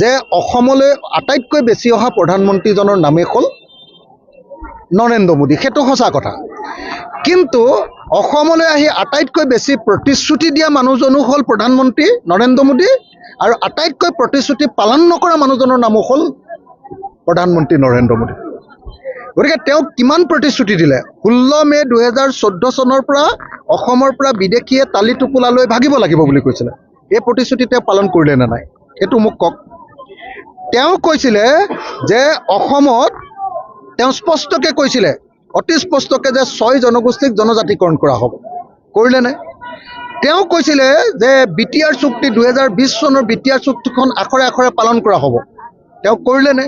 যে অসমলৈ আটাইতকৈ বেছি অহা প্ৰধানমন্ত্ৰীজনৰ নামেই হ'ল নৰেন্দ্ৰ মোদী। সেইটো সঁচা কথা। কিন্তু অসমলৈ আহি আটাইতকৈ বেছি প্ৰতিশ্ৰুতি দিয়া মানুহজনো হ'ল প্ৰধানমন্ত্ৰী নৰেন্দ্ৰ মোদী, আৰু আটাইতকৈ প্ৰতিশ্ৰুতি পালন নকৰা মানুহজনৰ নামো হ'ল প্ৰধানমন্ত্ৰী নৰেন্দ্ৰ মোদী। গতিকে তেওঁ কিমান প্ৰতিশ্ৰুতি দিলে? 16 মে 2014 চনৰ পৰা অসমৰ পৰা বিদেশীয়ে তালি টোপোলা লৈ ভাগিব লাগিব বুলি কৈছিলে। এই প্ৰতিশ্ৰুতি তেওঁ পালন কৰিলে নে নাই সেইটো মোক কওক। তেওঁ কৈছিলে যে অসমত তেওঁ স্পষ্টকৈ কৈছিলে, অতি স্পষ্টকৈ, যে 6 জনগোষ্ঠীক জনজাতিকৰণ কৰা হ'ব। কৰিলেনে? তেওঁ কৈছিলে যে BTR চুক্তি 2020 চনৰ BTR চুক্তিখন আখৰে আখৰে পালন কৰা হ'ব। তেওঁ কৰিলেনে?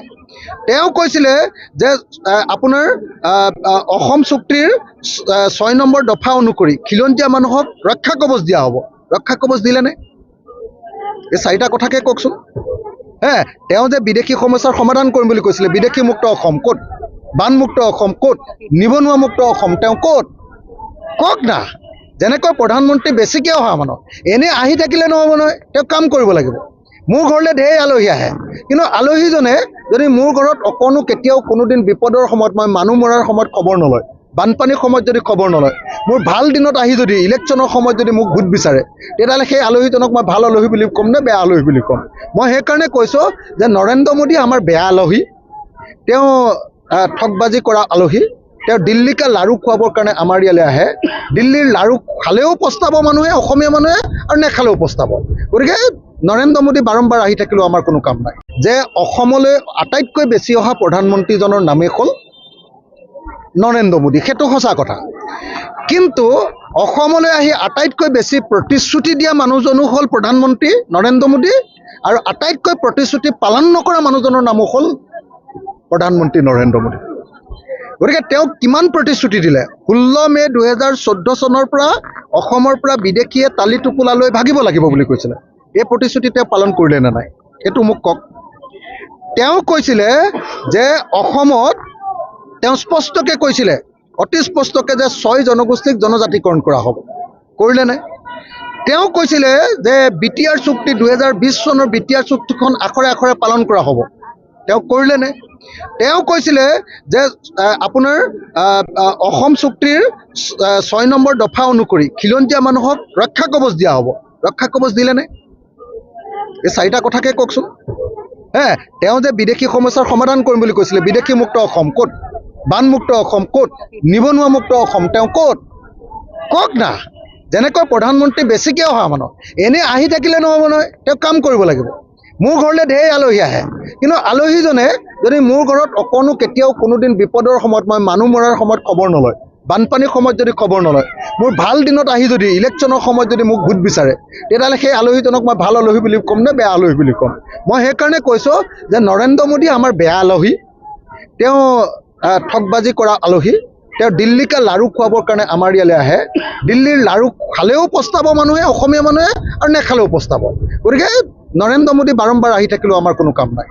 তেওঁ কৈছিলে যে আপোনাৰ অসম চুক্তিৰ 6 নম্বৰ দফা অনুসৰি খিলঞ্জীয়া মানুহক ৰক্ষা কৱচ দিয়া হ'ব। ৰক্ষা কৱচ দিলেনে? এই 4টা কথাকে কওকচোন। তেওঁ যে বিদেশী সমস্যাৰ সমাধান কৰিম বুলি কৈছিলে, বিদেশী মুক্ত অসম ক'ত? বানমুক্ত অসম ক'ত? নিবনুৱা মুক্ত অসম তেওঁ ক'ত? কওক না। যেনেকৈ প্ৰধানমন্ত্ৰী বেছিকৈ অহা মানুহ এনেই আহি থাকিলে নহ'ব নহয়, তেওঁ কাম কৰিব লাগিব। মোৰ ঘৰলৈ ঢেৰ আলহী আহে, কিন্তু আলহীজনে যদি মোৰ ঘৰত অকণো কেতিয়াও কোনোদিন বিপদৰ সময়ত, মই মানুহ মৰাৰ সময়ত খবৰ নলয়, বানপানীৰ সময়ত যদি খবৰ নলয়, মোৰ ভাল দিনত আহি যদি ইলেকশ্যনৰ সময়ত যদি মোক ভোট বিচাৰে, তেতিয়াহ'লে সেই আলহীজনক মই ভাল আলহী বুলি ক'ম নে বেয়া আলহী বুলি ক'ম? মই সেইকাৰণে কৈছোঁ যে নৰেন্দ্ৰ মোদী আমাৰ বেয়া আলহী। তেওঁ ঠগবাজি কৰা আলহী। তেওঁ দিল্লীকে লাড়ু খুৱাবৰ কাৰণে আমাৰ ইয়ালৈ আহে। দিল্লীৰ লাড়ু খালেও পস্তাব মানুহে, অসমীয়া মানুহে, আৰু নেখালেও পস্তাব। গতিকে নৰেন্দ্ৰ মোদী বাৰম্বাৰ আহি থাকিলেও আমাৰ কোনো কাম নাই। যে অসমলৈ আটাইতকৈ বেছি অহা প্ৰধানমন্ত্ৰীজনৰ নামেই হ'ল নৰেন্দ্ৰ মোদী। সেইটো সঁচা কথা। কিন্তু অসমলৈ আহি আটাইতকৈ বেছি প্ৰতিশ্ৰুতি দিয়া মানুহজনো হ'ল প্ৰধানমন্ত্ৰী নৰেন্দ্ৰ মোদী, আৰু আটাইতকৈ প্ৰতিশ্ৰুতি পালন নকৰা মানুহজনৰ নামো হ'ল প্ৰধানমন্ত্ৰী নৰেন্দ্ৰ মোদী। গতিকে তেওঁ কিমান প্ৰতিশ্ৰুতি দিলে? 16 মে 2014 চনৰ পৰা অসমৰ পৰা বিদেশীয়ে তালি টোপোলা লৈ ভাগিব লাগিব বুলি কৈছিলে। এই প্ৰতিশ্ৰুতি তেওঁ পালন কৰিলে নে নাই সেইটো মোক কওক। তেওঁ কৈছিলে যে অসমত, তেওঁ স্পষ্টকৈ কৈছিলে, অতি স্পষ্টকৈ, যে 6 জনগোষ্ঠীক জনজাতিকৰণ কৰা হ'ব। কৰিলেনে? তেওঁ কৈছিলে যে BTR চুক্তি 2020 চনৰ BTR চুক্তিখন আখৰে আখৰে পালন কৰা হ'ব। তেওঁ কৰিলেনে? তেওঁ কৈছিলে যে আপোনাৰ অসম চুক্তিৰ 6 নম্বৰ দফা অনুসৰি খিলঞ্জীয়া মানুহক ৰক্ষা কৱচ দিয়া হ'ব। ৰক্ষা কৱচ দিলেনে? এই 4টা কথাকে কওকচোন। তেওঁ যে বিদেশী সমস্যাৰ সমাধান কৰিম বুলি কৈছিলে, বিদেশী মুক্ত অসম ক'ত? বানমুক্ত অসম ক'ত? নিবনুৱা মুক্ত অসম তেওঁ ক'ত? কওক না। যেনেকৈ প্ৰধানমন্ত্ৰী বেছিকৈ অহা মানুহ এনেই আহি থাকিলে নহ'ব নহয়, তেওঁ কাম কৰিব লাগিব। মোৰ ঘৰলৈ ঢেৰ আলহী আহে, কিন্তু আলহীজনে যদি মোৰ ঘৰত অকণো কেতিয়াও কোনোদিন বিপদৰ সময়ত, মই মানুহ মৰাৰ সময়ত খবৰ নলয়, বানপানীৰ সময়ত যদি খবৰ নলয়, মোৰ ভাল দিনত আহি যদি ইলেকশ্যনৰ সময়ত যদি মোক ভোট বিচাৰে, তেতিয়াহ'লে সেই আলহীজনক মই ভাল আলহী বুলি ক'ম নে বেয়া আলহী বুলি ক'ম? মই সেইকাৰণে কৈছোঁ যে নৰেন্দ্ৰ মোদী আমাৰ বেয়া আলহী। তেওঁ ঠগবাজি কৰা আলহী। তেওঁ দিল্লীকে লাড়ু খুৱাবৰ কাৰণে আমাৰ ইয়ালৈ আহে। দিল্লীৰ লাড়ু খালেও পস্তাব মানুহে, অসমীয়া মানুহে, আৰু নেখালেও পস্তাব। গতিকে নৰেন্দ্ৰ মোদী বাৰম্বাৰ আহি থাকিলেও আমাৰ কোনো কাম নাই।